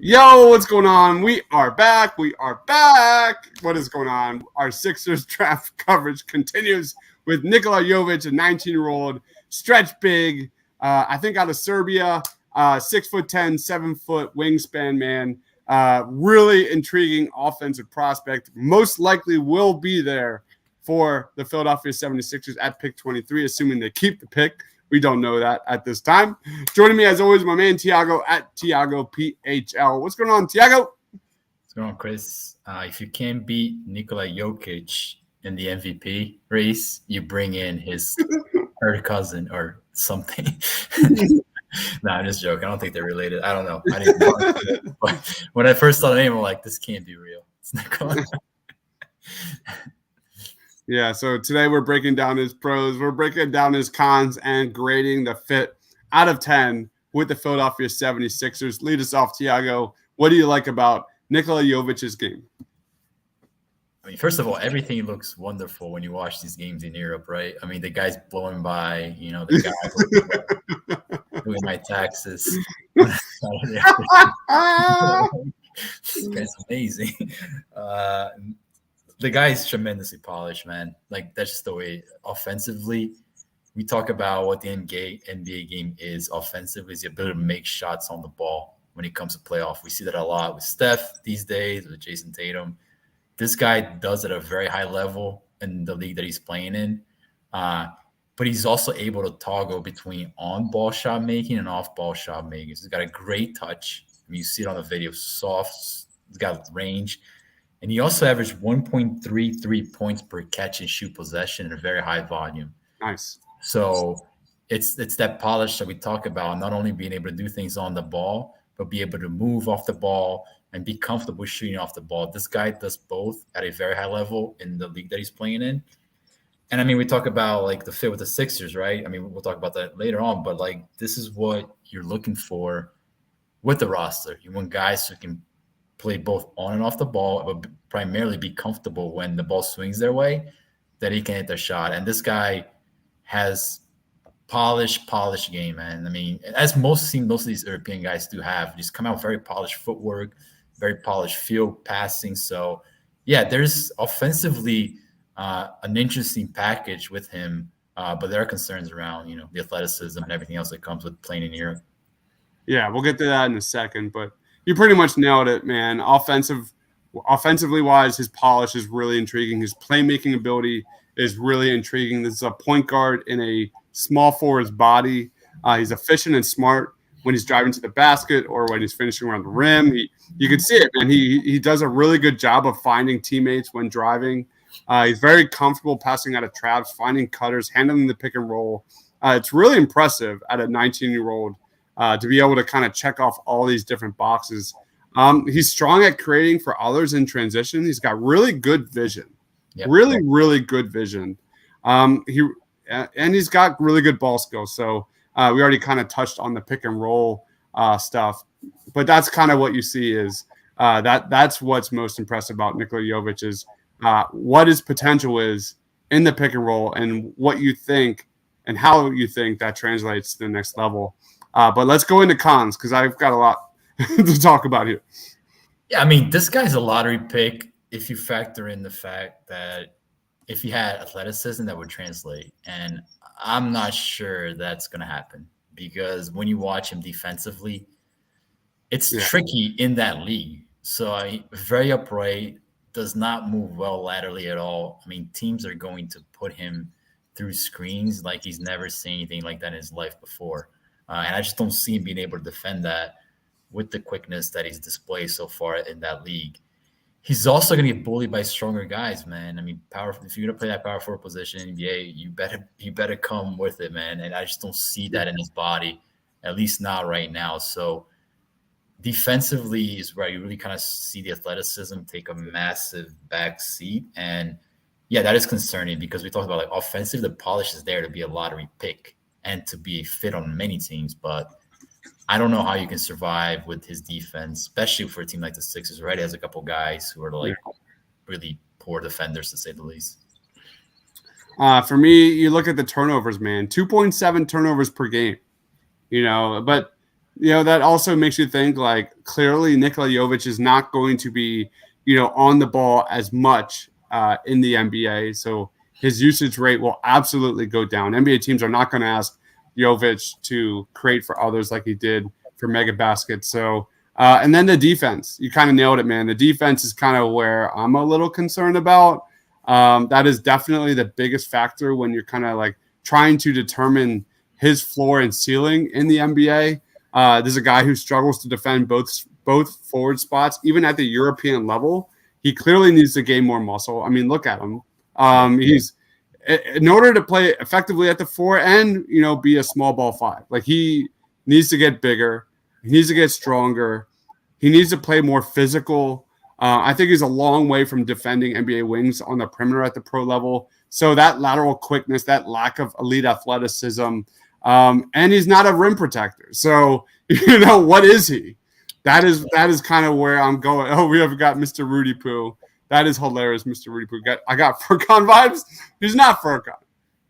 Yo, what's going on? We are back. What is going on? Our Sixers draft coverage continues with Nikola Jovic, a 19-year-old stretch big, I think out of Serbia, 6'10", 7-foot wingspan man. Really intriguing offensive prospect. Most likely will be there for the Philadelphia 76ers at pick 23, assuming they keep the pick. We don't know that at this time. Joining me, as always, my man Tiago at Tiago PHL. What's going on, Tiago? What's going on, Chris? If you can't beat Nikola Jovic in the MVP race, you bring in his third cousin or something. No, I'm just joking. I don't think they're related. I don't know. I didn't know it. But when I first saw the name, I'm like, this can't be real. It's Nikola. Yeah, so today we're breaking down his pros, we're breaking down his cons, and grading the fit out of 10 with the Philadelphia 76ers. Lead us off, Tiago. What do you like about Nikola Jovic's game? I mean, first of all, everything looks wonderful when you watch these games in Europe, right? I mean, the guy's blowing by, the guy doing my taxes. This guy's amazing. The guy is tremendously polished, man. Like, that's just the way. Offensively, we talk about what the NBA game is offensively, is the ability to make shots on the ball when it comes to playoff. We see that a lot with Steph these days, with Jason Tatum. This guy does it at a very high level in the league that he's playing in. But he's also able to toggle between on-ball shot making and off-ball shot making. He's got a great touch. I mean, you see it on the video, soft. He's got range. And he also averaged 1.33 points per catch and shoot possession in a very high volume. Nice. So it's that polish that we talk about, not only being able to do things on the ball, but be able to move off the ball and be comfortable shooting off the ball. This guy does both at a very high level in the league that he's playing in. And, I mean, we talk about, like, the fit with the Sixers, right? I mean, we'll talk about that later on. But, like, this is what you're looking for with the roster. You want guys who can play both on and off the ball, but primarily be comfortable when the ball swings their way, that he can hit their shot. And this guy has polished game, man. I mean, as most of these European guys do have, just come out with very polished footwork, very polished field passing. So, yeah, there's offensively an interesting package with him, but there are concerns around, the athleticism and everything else that comes with playing in Europe. Yeah, we'll get to that in a second, but you pretty much nailed it, man. Offensively wise, his polish is really intriguing. His playmaking ability is really intriguing. This is a point guard in a small forward's body. He's efficient and smart when he's driving to the basket or when he's finishing around the rim. You can see it, man. He does a really good job of finding teammates when driving. He's very comfortable passing out of traps, finding cutters, handling the pick and roll. It's really impressive at a 19-year-old. To be able to kind of check off all these different boxes. He's strong at creating for others in transition. He's got really good vision, really good vision. He's got really good ball skills. So we already kind of touched on the pick and roll stuff, but that's kind of what you see is that's what's most impressive about Nikola Jovic is what his potential is in the pick and roll and what you think and how you think that translates to the next level. But let's go into cons because I've got a lot to talk about here. Yeah, I mean, this guy's a lottery pick if you factor in the fact that if he had athleticism, that would translate. And I'm not sure that's going to happen because when you watch him defensively, it's tricky in that league. So very upright, does not move well laterally at all. I mean, teams are going to put him through screens like he's never seen anything like that in his life before. And I just don't see him being able to defend that with the quickness that he's displayed so far in that league. He's also going to get bullied by stronger guys, man. I mean, if you're going to play that power forward position in NBA, you better come with it, man. And I just don't see that in his body, at least not right now. So defensively is where you really kind of see the athleticism take a massive back seat. And, yeah, that is concerning because we talked about, like, offensive, the polish is there to be a lottery pick and to be fit on many teams, but I don't know how you can survive with his defense, especially for a team like the Sixers, right? He has a couple guys who are really poor defenders, to say the least. For me, you look at the turnovers, man. 2.7 turnovers per game. But that also makes you think like clearly Nikola Jovic is not going to be, on the ball as much in the NBA. So his usage rate will absolutely go down. NBA teams are not going to ask Jovic to create for others like he did for mega baskets. So, and then the defense, you kind of nailed it, man. The defense is kind of where I'm a little concerned about. That is definitely the biggest factor when you're kind of like trying to determine his floor and ceiling in the NBA. There's a guy who struggles to defend both forward spots, even at the European level. He clearly needs to gain more muscle. I mean, look at him. He's in order to play effectively at the 4 and be a small ball 5. Like he needs to get bigger. He needs to get stronger. He needs to play more physical. I think he's a long way from defending NBA wings on the perimeter at the pro level. So that lateral quickness, that lack of elite athleticism, and he's not a rim protector. So, what is he? That is kind of where I'm going. Oh, we have got Mr. Rudy Poo. That is hilarious, Mr. Rudy Poo. I got Furkan vibes. He's not Furkan.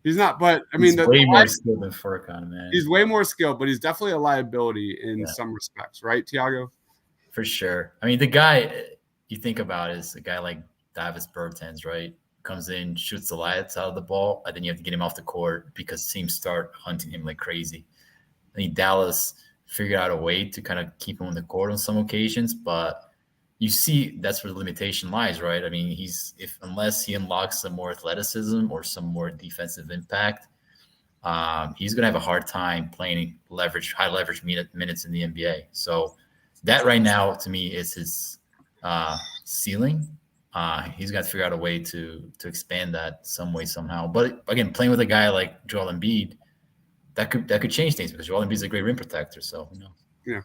He's not, but I mean, he's way more skilled than Furkan, man. He's way more skilled, but he's definitely a liability in some respects, right, Tiago? For sure. I mean, the guy you think about is a guy like Davis Bertans, right? Comes in, shoots the lights out of the ball, and then you have to get him off the court because teams start hunting him like crazy. I think Dallas figured out a way to kind of keep him on the court on some occasions, but you see that's where the limitation lies, right? I mean, unless he unlocks some more athleticism or some more defensive impact, he's going to have a hard time playing high leverage minutes in the NBA. So that right now, to me, is his ceiling. He's got to figure out a way to expand that some way, somehow. But again, playing with a guy like Joel Embiid, that could change things because Joel Embiid's a great rim protector. So, Yeah.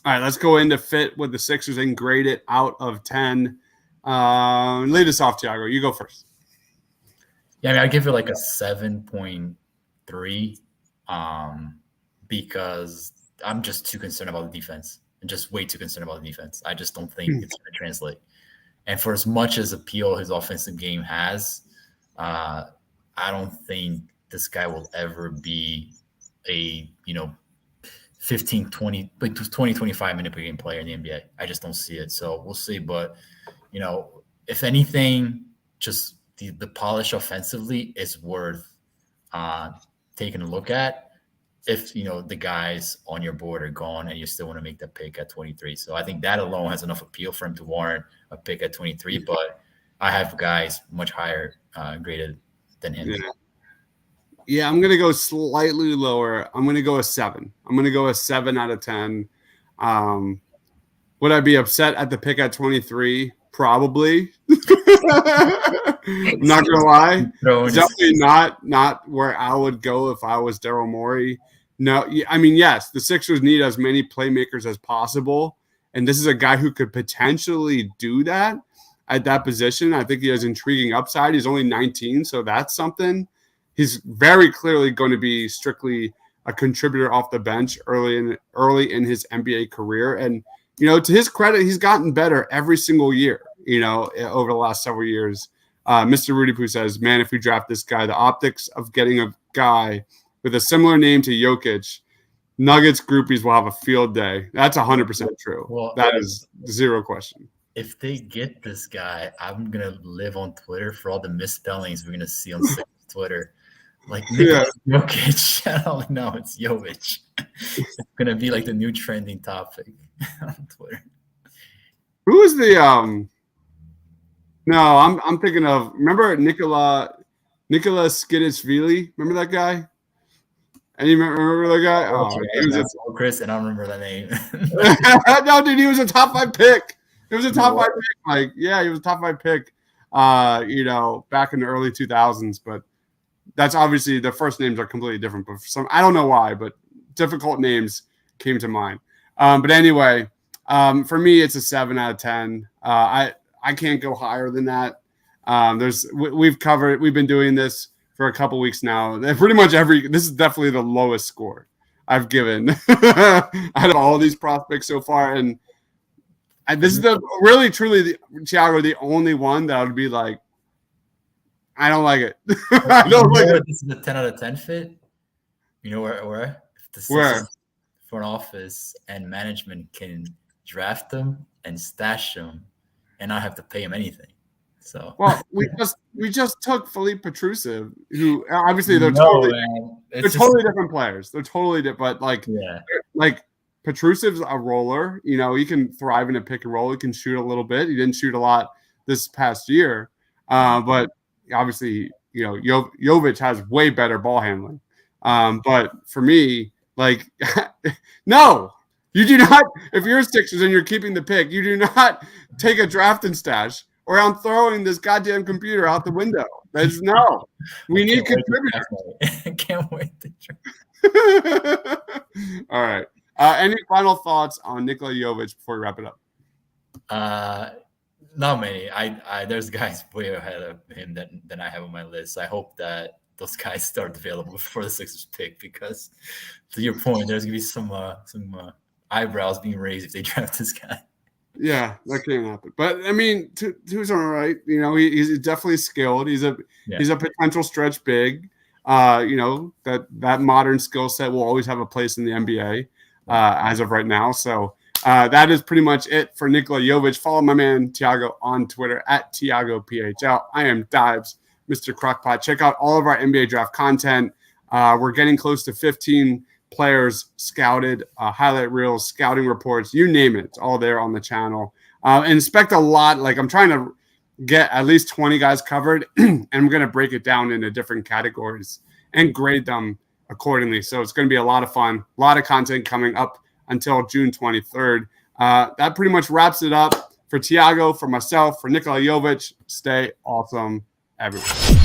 All right, let's go into fit with the Sixers and grade it out of 10. Lead us off, Tiago. You go first. Yeah, I mean, I'd give it like a 7.3 because I'm just too concerned about the defense. I'm just way too concerned about the defense. I just don't think it's going to translate. And for as much as appeal his offensive game has, I don't think this guy will ever be a, 15, 20, like 20, 25 minute per game player in the NBA. I just don't see it. So we'll see. But, if anything, just the polish offensively is worth taking a look at if, the guys on your board are gone and you still want to make that pick at 23. So I think that alone has enough appeal for him to warrant a pick at 23. But I have guys much higher graded than him. Yeah, I'm going to go slightly lower. I'm going to go a 7. I'm going to go a 7 out of 10. Would I be upset at the pick at 23? Probably. Not going to lie. Definitely not where I would go if I was Daryl Morey. No, I mean, yes, the Sixers need as many playmakers as possible. And this is a guy who could potentially do that at that position. I think he has intriguing upside. He's only 19, so that's something. He's very clearly going to be strictly a contributor off the bench early in his NBA career. And, to his credit, he's gotten better every single year, over the last several years. Mr. Rudy Poo says, man, if we draft this guy, the optics of getting a guy with a similar name to Jokic, Nuggets groupies will have a field day. That's 100% true. Well, that is zero question. If they get this guy, I'm going to live on Twitter for all the misspellings we're going to see on Twitter. Like Jokic. I don't know. It's Jovic. It's going to be like the new trending topic on Twitter. Who is the No, I'm thinking of, remember Nikola Skiditsvili? Remember that guy? And you remember that guy? Oh, he was Chris, and I don't remember that name. No, dude, he was a top 5 pick. It was a top 5 pick. He was a top 5 pick. Back in the early 2000s, but that's obviously the first names are completely different. But for some, I don't know why, but difficult names came to mind. But anyway, for me, it's a 7 out of 10. I can't go higher than that. We've been doing this for a couple weeks now. Pretty much this is definitely the lowest score I've given out of all these prospects so far. And this is Thiago, the only one that would be like, I don't like it. I don't like it. This is a 10 out of 10 fit. You know where? Where? front office and management can draft them and stash them and not have to pay him anything. So well, we just took Philippe Petrusev, who obviously they're no, totally different players. They're totally different, but yeah. like Petrusev's a roller. You know, he can thrive in a pick and roll. He can shoot a little bit. He didn't shoot a lot this past year, but obviously, you know, Jovic has way better ball handling. But for me, like, no, you do not. If you're Sixers and you're keeping the pick, you do not take a draft and stash, or I'm throwing this goddamn computer out the window. There's no. We need contributors. I can't wait to All right. Any final thoughts on Nikola Jovic before we wrap it up? Not many. There's guys way ahead of him than I have on my list. I hope that those guys start available before the Sixers pick, because to your point, there's gonna be some eyebrows being raised if they draft this guy. Yeah, that can't happen. But I mean, Tu's all right. You know, he's definitely skilled. He's a potential stretch big. You know, that modern skill set will always have a place in the NBA as of right now. So that is pretty much it for Nikola Jovic. Follow my man Tiago on Twitter at TiagoPHL. I am Dives, Mr. Crockpot. Check out all of our NBA draft content. We're getting close to 15 players scouted, highlight reels, scouting reports, you name it. It's all there on the channel. And expect a lot. Like, I'm trying to get at least 20 guys covered, and I'm going to break it down into different categories and grade them accordingly. So it's going to be a lot of fun, a lot of content coming up until June 23rd. That pretty much wraps it up for Tiago, for myself, for Nikola Jovic. Stay awesome, everyone.